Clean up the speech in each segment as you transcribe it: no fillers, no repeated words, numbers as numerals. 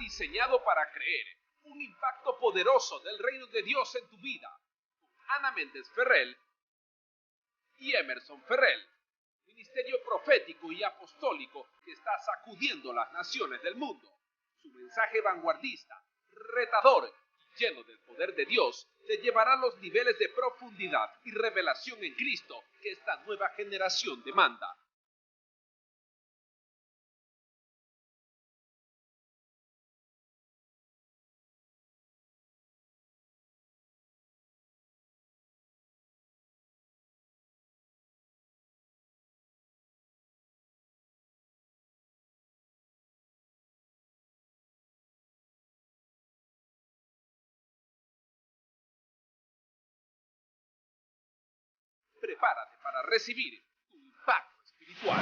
diseñado para creer un impacto poderoso del reino de Dios en tu vida. Ana Méndez Ferrell y Emerson Ferrell, ministerio profético y apostólico que está sacudiendo las naciones del mundo. Su mensaje vanguardista, retador y lleno del poder de Dios te llevará a los niveles de profundidad y revelación en Cristo que esta nueva generación demanda. Prepárate para recibir tu impacto espiritual.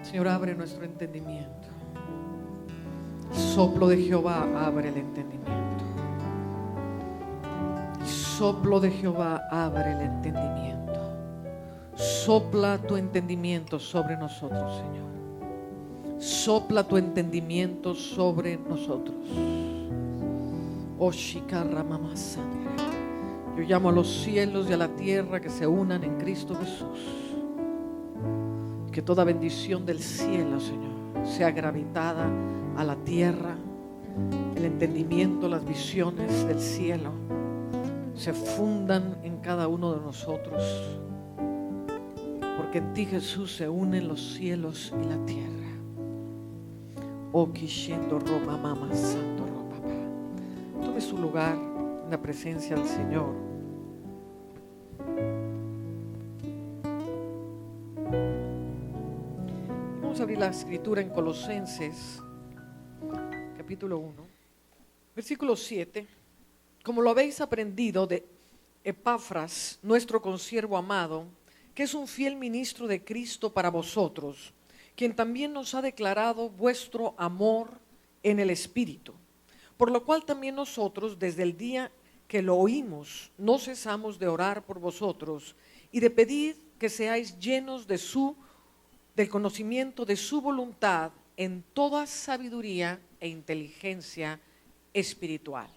Señor, abre nuestro entendimiento. El soplo de Jehová abre el entendimiento. El soplo de Jehová abre el entendimiento. Sopla tu entendimiento sobre nosotros, Señor. Sopla tu entendimiento sobre nosotros. Oh, Shikarra Mamá Sandra. Yo llamo a los cielos y a la tierra que se unan en Cristo Jesús. Que toda bendición del cielo, Señor, sea gravitada a la tierra. El entendimiento, las visiones del cielo se fundan en cada uno de nosotros. Porque en ti, Jesús, se unen los cielos y la tierra. Oh, Kishendo Roma Mama Santo Roma Papá. Tome su lugar en la presencia del Señor. Vamos a abrir la escritura en Colosenses, capítulo 1, versículo 7. Como lo habéis aprendido de Epafras, nuestro consiervo amado, que es un fiel ministro de Cristo para vosotros, quien también nos ha declarado vuestro amor en el Espíritu, por lo cual también nosotros, desde el día que lo oímos, no cesamos de orar por vosotros y de pedir que seáis llenos del conocimiento de su voluntad en toda sabiduría e inteligencia espiritual,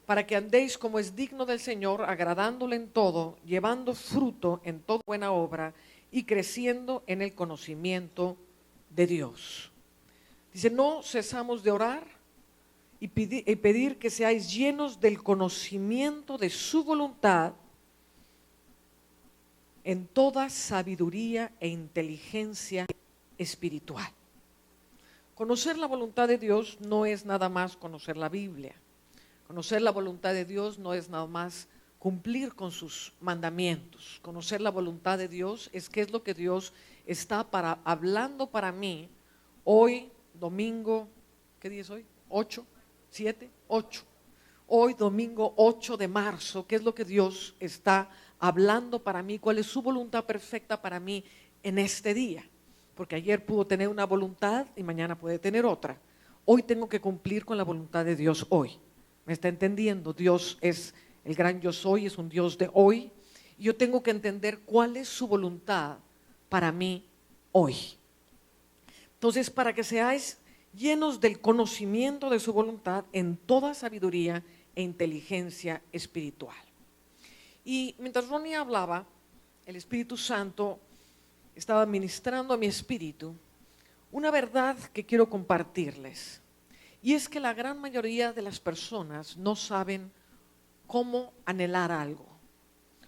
para que andéis como es digno del Señor, agradándole en todo, llevando fruto en toda buena obra y creciendo en el conocimiento de Dios. Dice, no cesamos de orar y pedir que seáis llenos del conocimiento de su voluntad en toda sabiduría e inteligencia espiritual. Conocer la voluntad de Dios no es nada más conocer la Biblia. Conocer la voluntad de Dios no es nada más cumplir con sus mandamientos. Conocer la voluntad de Dios es qué es lo que Dios está hablando para mí hoy, domingo, ¿qué día es hoy? 8, 7, 8. Hoy, domingo 8 de marzo, ¿qué es lo que Dios está hablando para mí? ¿Cuál es su voluntad perfecta para mí en este día? Porque ayer pudo tener una voluntad y mañana puede tener otra. Hoy tengo que cumplir con la voluntad de Dios hoy. ¿Me está entendiendo? Dios es el gran yo soy, es un Dios de hoy. Y yo tengo que entender cuál es su voluntad para mí hoy. Entonces, para que seáis llenos del conocimiento de su voluntad en toda sabiduría e inteligencia espiritual. Y mientras Ronnie hablaba, el Espíritu Santo estaba ministrando a mi espíritu una verdad que quiero compartirles. Y es que la gran mayoría de las personas no saben cómo anhelar algo.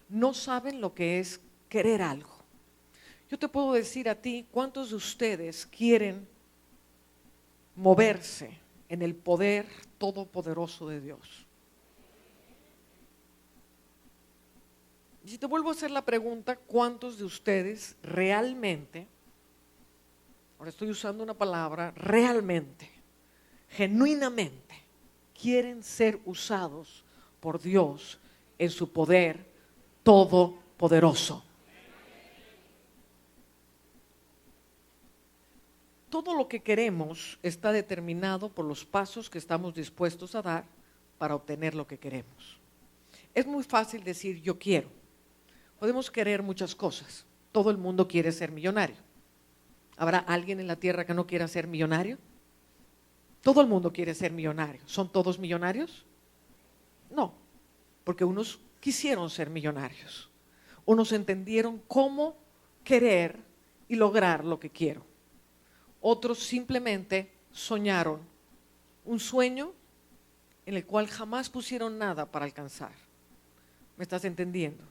No saben lo que es querer algo. Yo te puedo decir a ti, ¿cuántos de ustedes quieren moverse en el poder todopoderoso de Dios? Y si te vuelvo a hacer la pregunta, ¿cuántos de ustedes realmente, ahora estoy usando una palabra, realmente, genuinamente, quieren ser usados por Dios en su poder todopoderoso? todo lo que queremos está determinado por los pasos que estamos dispuestos a dar para obtener lo que queremos. Es muy fácil decir yo quiero. Podemos querer muchas cosas. Todo el mundo quiere ser millonario. ¿Habrá alguien en la tierra que no quiera ser millonario? Todo el mundo quiere ser millonario. ¿Son todos millonarios? No, porque unos quisieron ser millonarios. Unos entendieron cómo querer y lograr lo que quiero. Otros simplemente soñaron un sueño en el cual jamás pusieron nada para alcanzar. ¿Me estás entendiendo?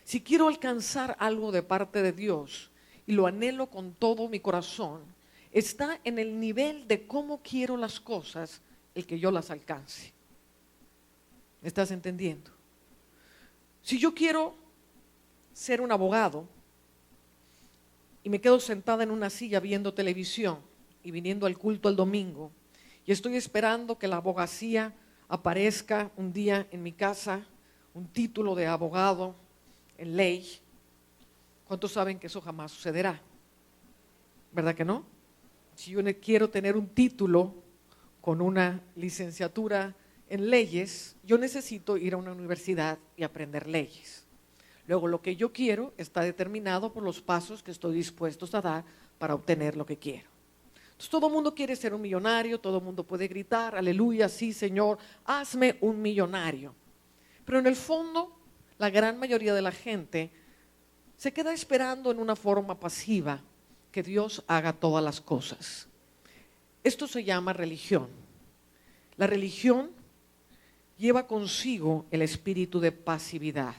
Si quiero alcanzar algo de parte de Dios y lo anhelo con todo mi corazón, está en el nivel de cómo quiero las cosas el que yo las alcance. ¿Me estás entendiendo? Si yo quiero ser un abogado y me quedo sentada en una silla viendo televisión y viniendo al culto el domingo y estoy esperando que la abogacía aparezca un día en mi casa, un título de abogado en ley, ¿cuántos saben que eso jamás sucederá? ¿Verdad que no? Si yo quiero tener un título con una licenciatura en leyes, yo necesito ir a una universidad y aprender leyes. Luego, lo que yo quiero está determinado por los pasos que estoy dispuesto a dar para obtener lo que quiero. Entonces, todo el mundo quiere ser un millonario, todo el mundo puede gritar, aleluya, sí, Señor, hazme un millonario. Pero en el fondo, la gran mayoría de la gente se queda esperando en una forma pasiva que Dios haga todas las cosas. Esto se llama religión. La religión lleva consigo el espíritu de pasividad.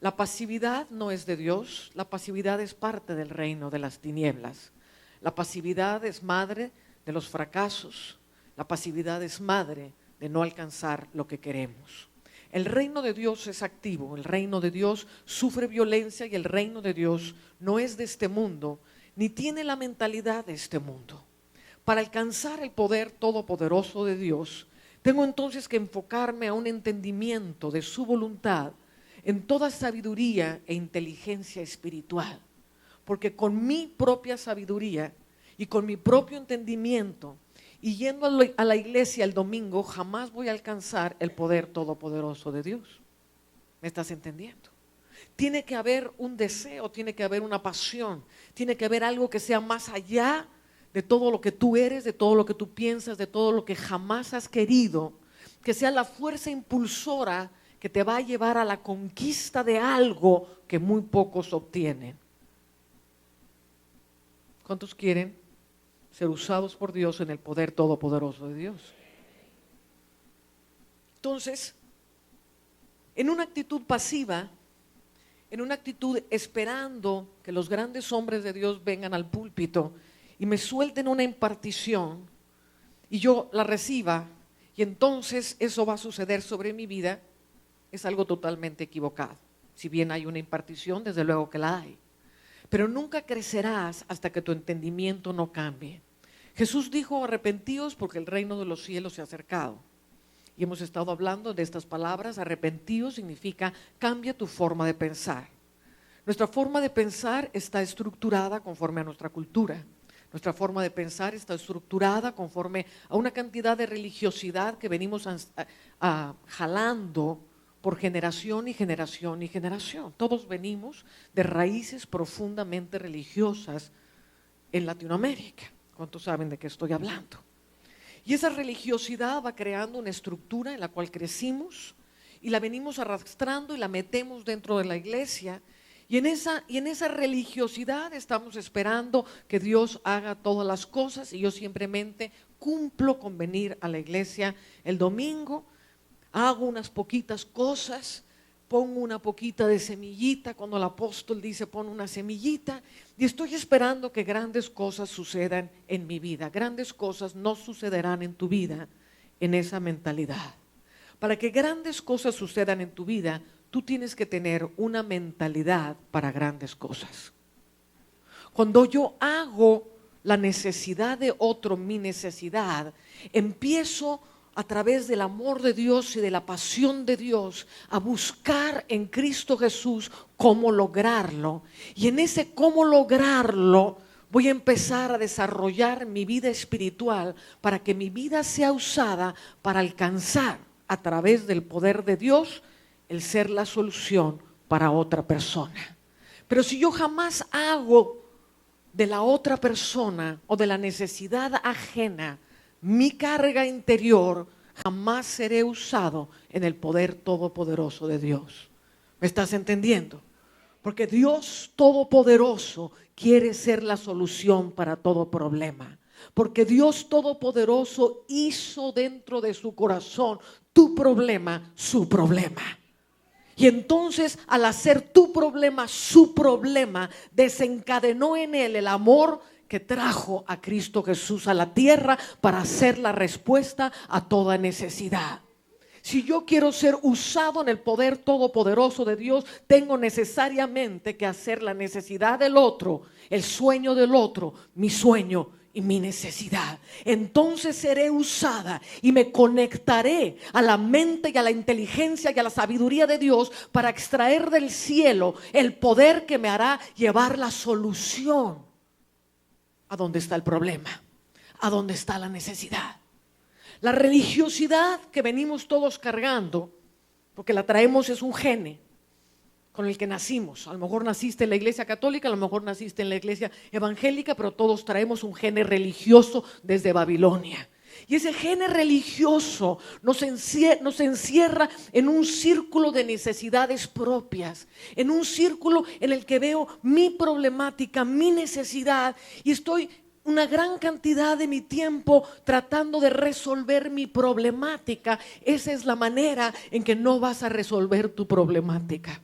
La pasividad no es de Dios, la pasividad es parte del reino de las tinieblas. La pasividad es madre de los fracasos, la pasividad es madre de no alcanzar lo que queremos. El reino de Dios es activo, el reino de Dios sufre violencia y el reino de Dios no es de este mundo, ni tiene la mentalidad de este mundo. Para alcanzar el poder todopoderoso de Dios, tengo entonces que enfocarme a un entendimiento de su voluntad en toda sabiduría e inteligencia espiritual. Porque con mi propia sabiduría y con mi propio entendimiento y yendo a la iglesia el domingo, jamás voy a alcanzar el poder todopoderoso de Dios. ¿Me estás entendiendo? Tiene que haber un deseo, tiene que haber una pasión, tiene que haber algo que sea más allá de todo lo que tú eres, de todo lo que tú piensas, de todo lo que jamás has querido, que sea la fuerza impulsora que te va a llevar a la conquista de algo que muy pocos obtienen. ¿Cuántos quieren ser usados por Dios en el poder todopoderoso de Dios? Entonces, en una actitud pasiva, en una actitud esperando que los grandes hombres de Dios vengan al púlpito y me suelten una impartición y yo la reciba y entonces eso va a suceder sobre mi vida, es algo totalmente equivocado. Si bien hay una impartición, desde luego que la hay. Pero nunca crecerás hasta que tu entendimiento no cambie. Jesús dijo, arrepentíos porque el reino de los cielos se ha acercado. Y hemos estado hablando de estas palabras. Arrepentíos significa cambia tu forma de pensar. Nuestra forma de pensar está estructurada conforme a nuestra cultura. Nuestra forma de pensar está estructurada conforme a una cantidad de religiosidad que venimos jalando por generación y generación y generación. Todos venimos de raíces profundamente religiosas en Latinoamérica. ¿Cuántos saben de qué estoy hablando? Y esa religiosidad va creando una estructura en la cual crecimos y la venimos arrastrando y la metemos dentro de la iglesia. Y en esa religiosidad estamos esperando que Dios haga todas las cosas y yo simplemente cumplo con venir a la iglesia el domingo. Hago unas poquitas cosas, pongo una poquita de semillita, cuando el apóstol dice pon una semillita, y estoy esperando que grandes cosas sucedan en mi vida. Grandes cosas no sucederán en tu vida en esa mentalidad. Para que grandes cosas sucedan en tu vida, tú tienes que tener una mentalidad para grandes cosas. Cuando yo hago la necesidad de otro mi necesidad, empiezo a través del amor de Dios y de la pasión de Dios a buscar en Cristo Jesús cómo lograrlo. Y en ese cómo lograrlo Voy a empezar a desarrollar mi vida espiritual para que mi vida sea usada para alcanzar a través del poder de Dios el ser la solución para otra persona. Pero si yo jamás hago de la otra persona o de la necesidad ajena mi carga interior, jamás seré usado en el poder todopoderoso de Dios. ¿Me estás entendiendo? Porque Dios todopoderoso quiere ser la solución para todo problema. Porque Dios todopoderoso hizo dentro de su corazón tu problema, su problema. Y entonces, al hacer tu problema su problema, desencadenó en él el amor que trajo a Cristo Jesús a la tierra para ser la respuesta a toda necesidad. Si yo quiero ser usado en el poder todopoderoso de Dios, tengo necesariamente que hacer la necesidad del otro, el sueño del otro, mi sueño y mi necesidad. Entonces seré usada y me conectaré a la mente y a la inteligencia y a la sabiduría de Dios para extraer del cielo el poder que me hará llevar la solución a donde está el problema, a donde está la necesidad. La religiosidad que venimos todos cargando, porque la traemos, es un gene con el que nacimos. A lo mejor naciste en la iglesia católica, a lo mejor naciste en la iglesia evangélica, pero todos traemos un gene religioso desde Babilonia. Y ese gene religioso nos encierra en un círculo de necesidades propias, en un círculo en el que veo mi problemática, mi necesidad, y estoy una gran cantidad de mi tiempo tratando de resolver mi problemática. Esa es la manera en que no vas a resolver tu problemática.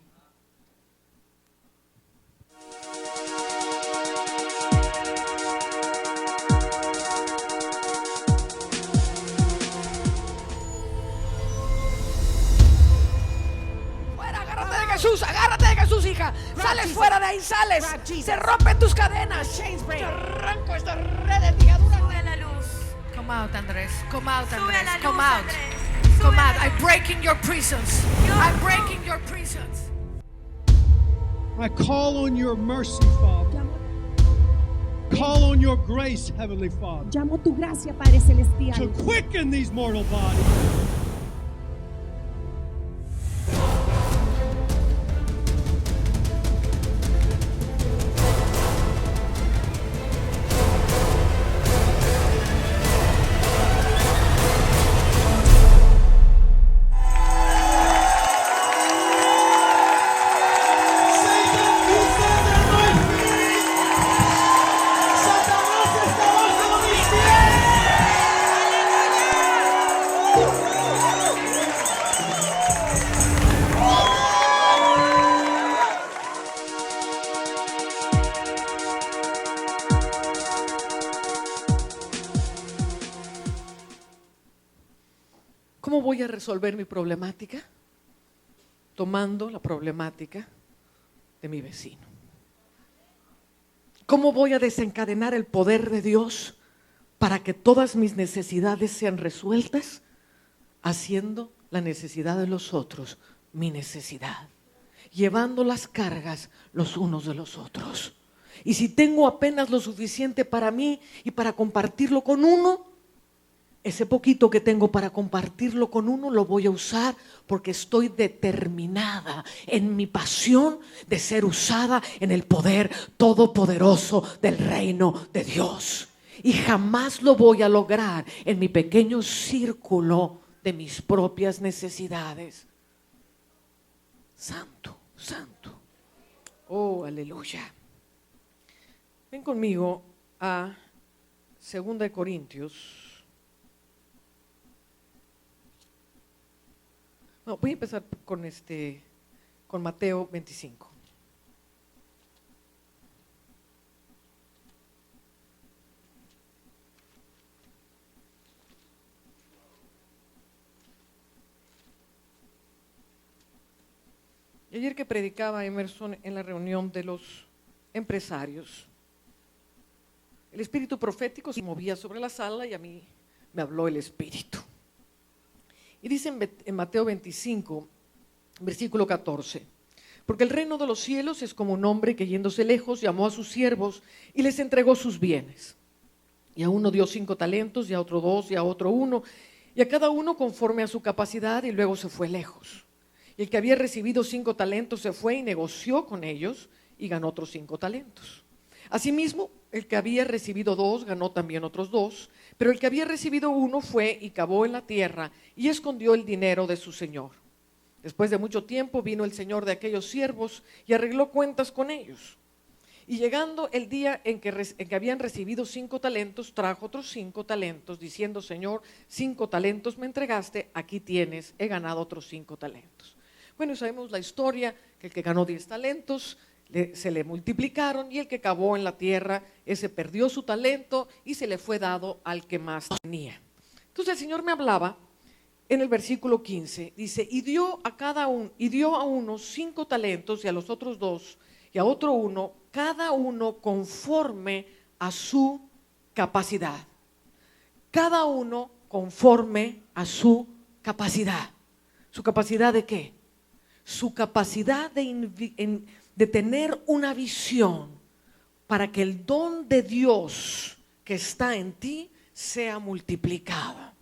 Agárrate de Jesús, hija. Sales fuera de ahí, sales. Se rompen tus cadenas. Te arranco estas redes, ligaduras. Sube la luz. Come out, Andrés. Come out, Sube Andrés. la luz, Come out. Andrés. Come Sube out. la I'm luz. breaking your prisons. I'm breaking your prisons. I call on your mercy, Father. Call on your grace, Heavenly Father, Llamo tu gracia, Padre to Celestial, quicken these mortal bodies. ¿Cómo voy a resolver mi problemática? Tomando la problemática de mi vecino. ¿Cómo voy a desencadenar el poder de Dios para que todas mis necesidades sean resueltas? Haciendo la necesidad de los otros mi necesidad, llevando las cargas los unos de los otros. Y si tengo apenas lo suficiente para mí y para compartirlo con uno, ese poquito que tengo para compartirlo con uno lo voy a usar porque estoy determinada en mi pasión de ser usada en el poder todopoderoso del reino de Dios. Y jamás lo voy a lograr en mi pequeño círculo de mis propias necesidades. Santo, santo. Oh, aleluya. Ven conmigo a 2 Corintios. No, voy a empezar con Mateo 25. Y ayer que predicaba Emerson en la reunión de los empresarios, el espíritu profético se movía sobre la sala y a mí me habló el espíritu. Y dice en Mateo 25, versículo 14, Porque el reino de los cielos es como un hombre que yéndose lejos llamó a sus siervos y les entregó sus bienes. Y a uno dio 5 talentos, y a otro 2, y a otro 1, y a cada uno conforme a su capacidad, y luego se fue lejos. Y el que había recibido 5 talentos se fue y negoció con ellos y ganó otros 5 talentos. Asimismo, el que había recibido 2 ganó también otros 2, pero el que había recibido 1 fue y cavó en la tierra y escondió el dinero de su señor. Después de mucho tiempo vino el señor de aquellos siervos y arregló cuentas con ellos. Y llegando el día en que habían recibido 5 talentos, trajo otros 5 talentos, diciendo: Señor, 5 talentos me entregaste, aquí tienes, he ganado otros 5 talentos. Bueno, sabemos la historia, que el que ganó 10 talentos, se le multiplicaron, y el que cavó en la tierra, ese perdió su talento y se le fue dado al que más tenía. Entonces el Señor me hablaba en el versículo 15, dice: y dio a uno 5 talentos, y a los otros 2, y a otro 1, cada uno conforme a su capacidad. Cada uno conforme a su capacidad. ¿Su capacidad de qué? Su capacidad de tener una visión para que el don de Dios que está en ti sea multiplicado.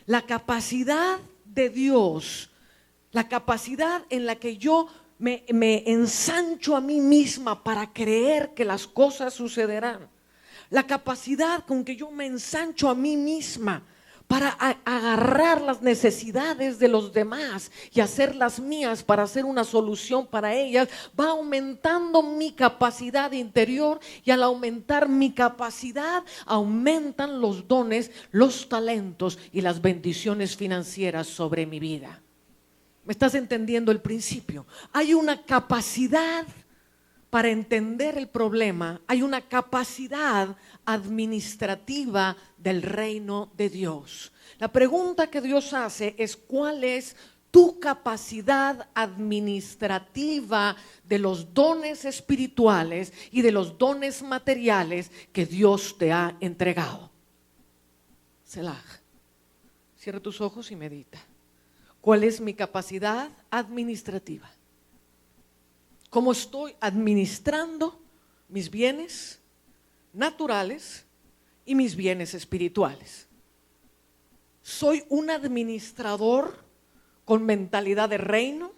La capacidad de Dios, la capacidad en la que yo me ensancho a mí misma para creer que las cosas sucederán. La capacidad con que yo me ensancho a mí misma para agarrar las necesidades de los demás y hacerlas mías para hacer una solución para ellas, va aumentando mi capacidad interior, y al aumentar mi capacidad, aumentan los dones, los talentos y las bendiciones financieras sobre mi vida. ¿Me estás entendiendo el principio? Hay una capacidad para entender el problema, hay una capacidad administrativa del reino de Dios. La pregunta que Dios hace es: ¿cuál es tu capacidad administrativa de los dones espirituales y de los dones materiales que Dios te ha entregado? Selah. Cierra tus ojos y medita. ¿Cuál es mi capacidad administrativa? ¿Cómo estoy administrando mis bienes naturales y mis bienes espirituales? ¿Soy un administrador con mentalidad de reino,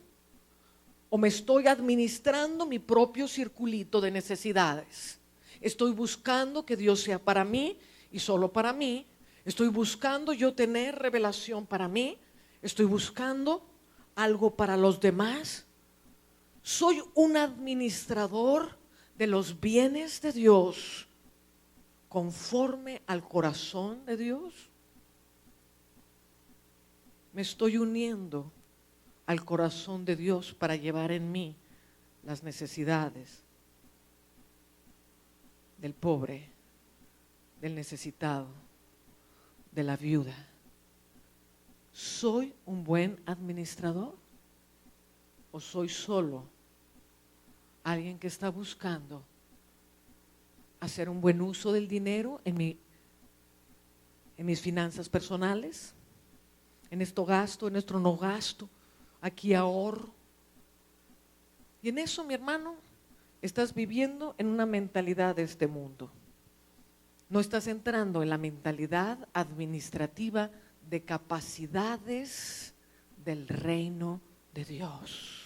o me estoy administrando mi propio circulito de necesidades? Estoy buscando que Dios sea para mí y solo para mí. Estoy buscando yo tener revelación para mí. Estoy buscando algo para los demás. ¿Soy un administrador de los bienes de Dios conforme al corazón de Dios? Me estoy uniendo al corazón de Dios para llevar en mí las necesidades del pobre, del necesitado, de la viuda. ¿Soy un buen administrador? ¿O soy solo alguien que está buscando hacer un buen uso del dinero en mis finanzas personales? En esto gasto, en esto no gasto, aquí ahorro. Y en eso, mi hermano, estás viviendo en una mentalidad de este mundo. No estás entrando en la mentalidad administrativa de capacidades del reino de Dios.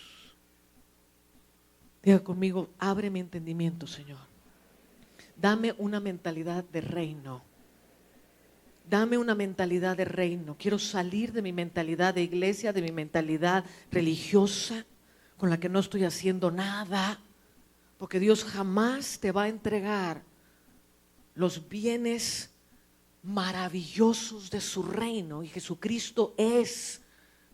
Diga conmigo: abre mi entendimiento, Señor. Dame una mentalidad de reino. Dame una mentalidad de reino. Quiero salir de mi mentalidad de iglesia, de mi mentalidad religiosa, con la que no estoy haciendo nada, porque Dios jamás te va a entregar los bienes maravillosos de su reino, y Jesucristo es,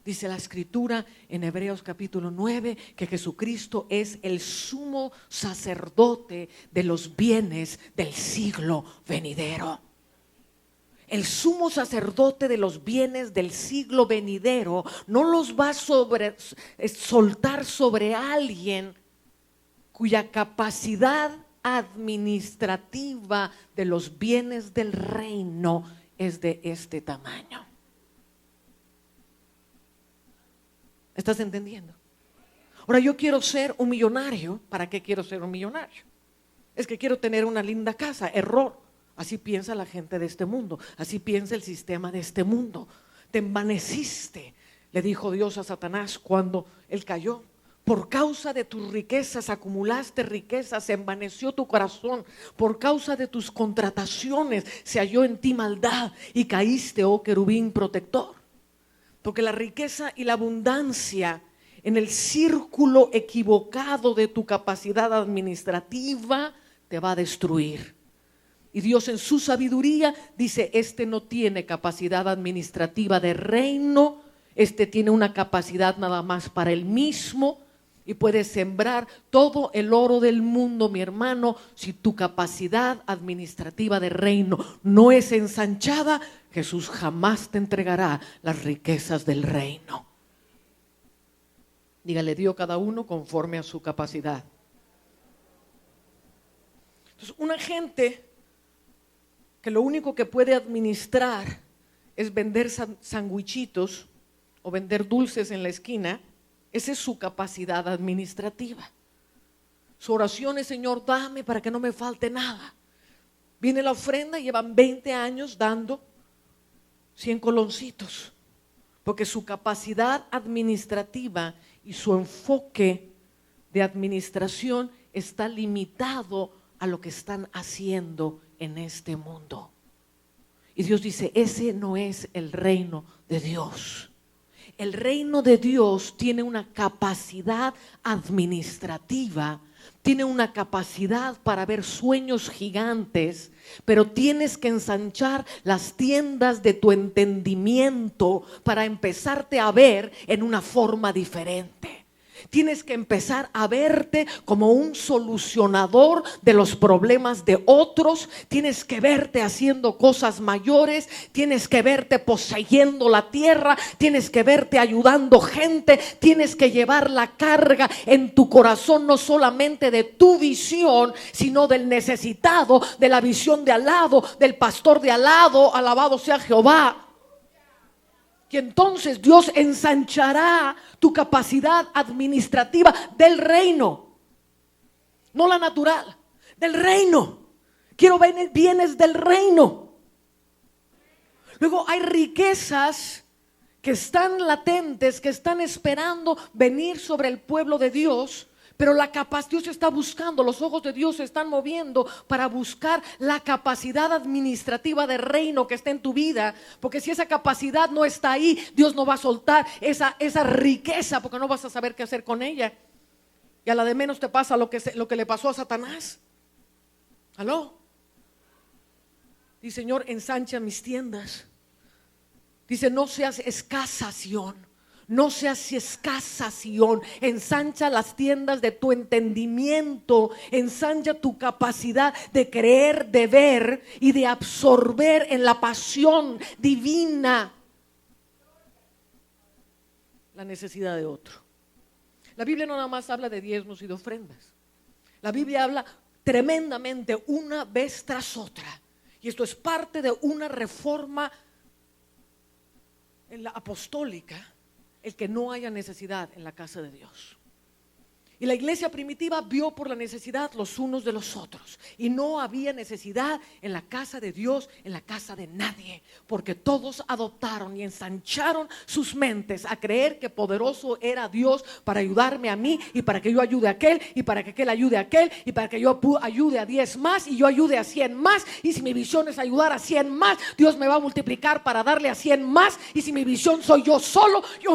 dice la Escritura en Hebreos capítulo 9, que Jesucristo es el sumo sacerdote de los bienes del siglo venidero. El sumo sacerdote de los bienes del siglo venidero no los va a soltar sobre alguien cuya capacidad administrativa de los bienes del reino es de este tamaño. ¿Estás entendiendo? Ahora yo quiero ser un millonario. ¿Para qué quiero ser un millonario? Es que quiero tener una linda casa. Error. Así piensa la gente de este mundo. Así piensa el sistema de este mundo. Te envaneciste, le dijo Dios a Satanás cuando él cayó. Por causa de tus riquezas acumulaste riquezas, se envaneció tu corazón. Por causa de tus contrataciones se halló en ti maldad y caíste, oh querubín protector. Porque la riqueza y la abundancia en el círculo equivocado de tu capacidad administrativa te va a destruir. Y Dios en su sabiduría dice, este no tiene capacidad administrativa de reino, este tiene una capacidad nada más para él mismo. Y puedes sembrar todo el oro del mundo, mi hermano, si tu capacidad administrativa de reino no es ensanchada, Jesús jamás te entregará las riquezas del reino. Dígale, dio cada uno conforme a su capacidad. Entonces, una gente que lo único que puede administrar es vender sandwichitos o vender dulces en la esquina, esa es su capacidad administrativa. Su oración es, Señor, dame para que no me falte nada. Viene la ofrenda y llevan 20 años dando 100 coloncitos, porque su capacidad administrativa y su enfoque de administración está limitado a lo que están haciendo en este mundo. Y Dios dice, ese no es el reino de Dios. El reino de Dios tiene una capacidad administrativa, tiene una capacidad para ver sueños gigantes, pero tienes que ensanchar las tiendas de tu entendimiento para empezarte a ver en una forma diferente. Tienes que empezar a verte como un solucionador de los problemas de otros. Tienes que verte haciendo cosas mayores. Tienes que verte poseyendo la tierra. Tienes que verte ayudando gente. Tienes que llevar la carga en tu corazón, no solamente de tu visión, sino del necesitado, de la visión de al lado, del pastor de al lado. Alabado sea Jehová. Y entonces Dios ensanchará tu capacidad administrativa del reino, no la natural, del reino. Quiero bienes del reino. Luego hay riquezas que están latentes, que están esperando venir sobre el pueblo de Dios. Pero Dios está buscando, los ojos de Dios se están moviendo para buscar la capacidad administrativa de reino que está en tu vida. Porque si esa capacidad no está ahí, Dios no va a soltar esa riqueza, porque no vas a saber qué hacer con ella. Y a la de menos te pasa lo que le pasó a Satanás. ¿Aló? Dice, Señor, ensancha mis tiendas. Dice, no seas escasa, Sión. No seas escasa, Sión. Ensancha las tiendas de tu entendimiento. Ensancha tu capacidad de creer, de ver y de absorber en la pasión divina la necesidad de otro. La Biblia no nada más habla de diezmos y de ofrendas. La Biblia habla tremendamente una vez tras otra. Y esto es parte de una reforma en la apostólica. El que no haya necesidad en la casa de Dios. Y la iglesia primitiva vio por la necesidad los unos de los otros. Y no había necesidad en la casa de Dios, en la casa de nadie. Porque todos adoptaron y ensancharon sus mentes a creer que poderoso era Dios para ayudarme a mí y para que yo ayude a aquel y para que aquel ayude a aquel y para que yo ayude a 10 más y yo ayude a 100 más. Y si mi visión es ayudar a 100 más, Dios me va a multiplicar para darle a 100 más. Y si mi visión soy yo solo, yo